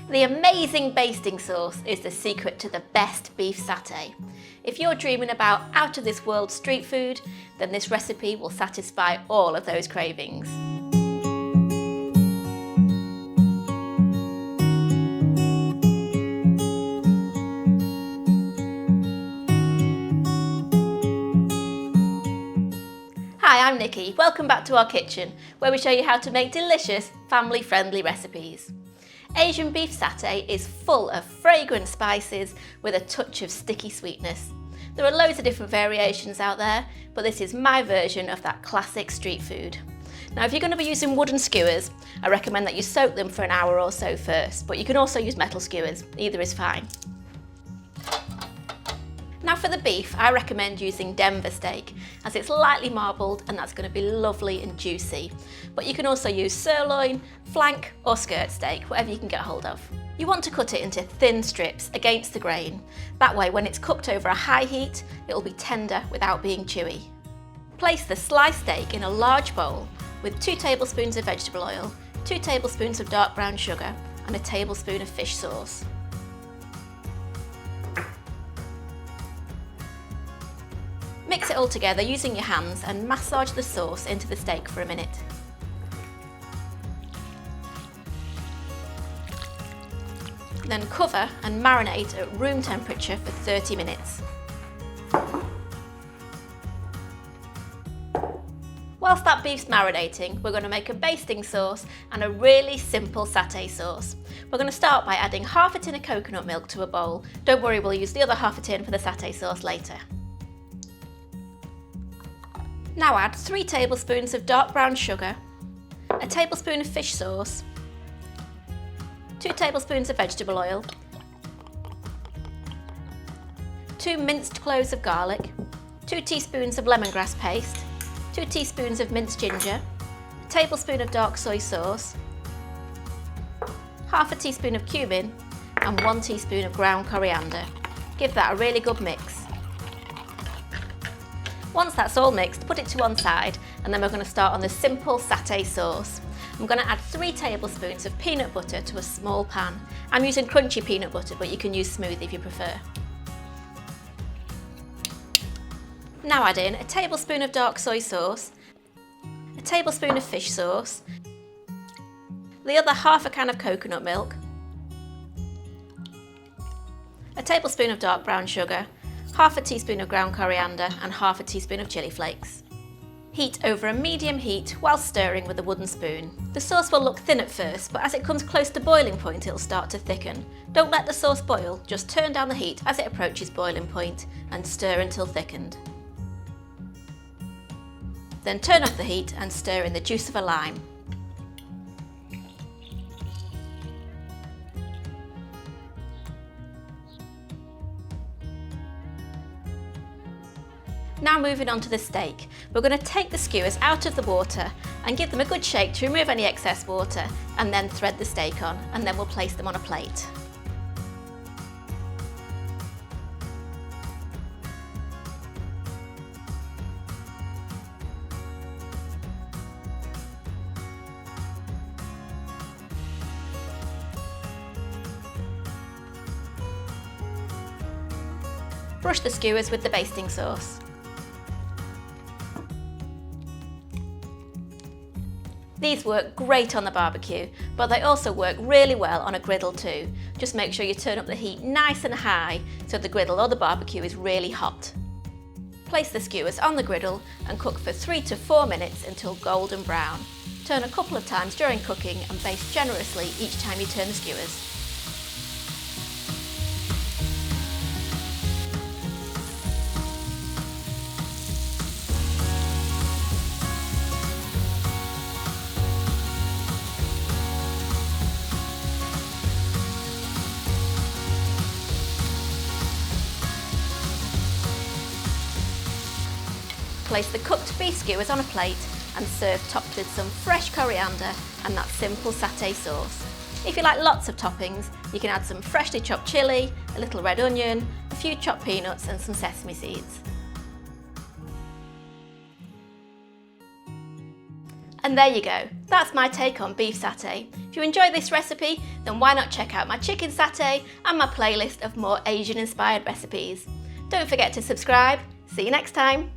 The amazing basting sauce is the secret to the best beef satay. If you're dreaming about out-of-this-world street food, then this recipe will satisfy all of those cravings. Hi, I'm Nikki. Welcome back to our kitchen, where we show you how to make delicious, family-friendly recipes. Asian beef satay is full of fragrant spices with a touch of sticky sweetness. There are loads of different variations out there, but this is my version of that classic street food. Now, if you're going to be using wooden skewers, I recommend that you soak them for an hour or so first, but you can also use metal skewers, either is fine. Now for the beef, I recommend using Denver steak, as it's lightly marbled and that's going to be lovely and juicy. But you can also use sirloin, flank or skirt steak, whatever you can get hold of. You want to cut it into thin strips against the grain. That way, when it's cooked over a high heat, it will be tender without being chewy. Place the sliced steak in a large bowl with 2 tablespoons of vegetable oil, 2 tablespoons of dark brown sugar and a tablespoon of fish sauce. Mix it all together using your hands and massage the sauce into the steak for a minute. Then cover and marinate at room temperature for 30 minutes. Whilst that beef's marinating, we're going to make a basting sauce and a really simple satay sauce. We're going to start by adding half a tin of coconut milk to a bowl. Don't worry, we'll use the other half a tin for the satay sauce later. Now add 3 tablespoons of dark brown sugar, a tablespoon of fish sauce, 2 tablespoons of vegetable oil, 2 minced cloves of garlic, 2 teaspoons of lemongrass paste, 2 teaspoons of minced ginger, a tablespoon of dark soy sauce, half a teaspoon of cumin and 1 teaspoon of ground coriander. Give that a really good mix. Once that's all mixed, put it to one side and then we're going to start on the simple satay sauce. I'm going to add 3 tablespoons of peanut butter to a small pan. I'm using crunchy peanut butter, but you can use smooth if you prefer. Now add in a tablespoon of dark soy sauce, a tablespoon of fish sauce, the other half a can of coconut milk, a tablespoon of dark brown sugar, half a teaspoon of ground coriander and half a teaspoon of chili flakes. Heat over a medium heat while stirring with a wooden spoon. The sauce will look thin at first, but as it comes close to boiling point, it'll start to thicken. Don't let the sauce boil, just turn down the heat as it approaches boiling point and stir until thickened. Then turn off the heat and stir in the juice of a lime. Now moving on to the steak, we're going to take the skewers out of the water and give them a good shake to remove any excess water and then thread the steak on, and then we'll place them on a plate. Brush the skewers with the basting sauce. These work great on the barbecue, but they also work really well on a griddle too. Just make sure you turn up the heat nice and high so the griddle or the barbecue is really hot. Place the skewers on the griddle and cook for 3 to 4 minutes until golden brown. Turn a couple of times during cooking and baste generously each time you turn the skewers. Place the cooked beef skewers on a plate and serve topped with some fresh coriander and that simple satay sauce. If you like lots of toppings, you can add some freshly chopped chilli, a little red onion, a few chopped peanuts and some sesame seeds. And there you go, that's my take on beef satay. If If you enjoyed this recipe, then why not check out my chicken satay and my playlist of more Asian inspired recipes. Don't forget to subscribe. See you next time.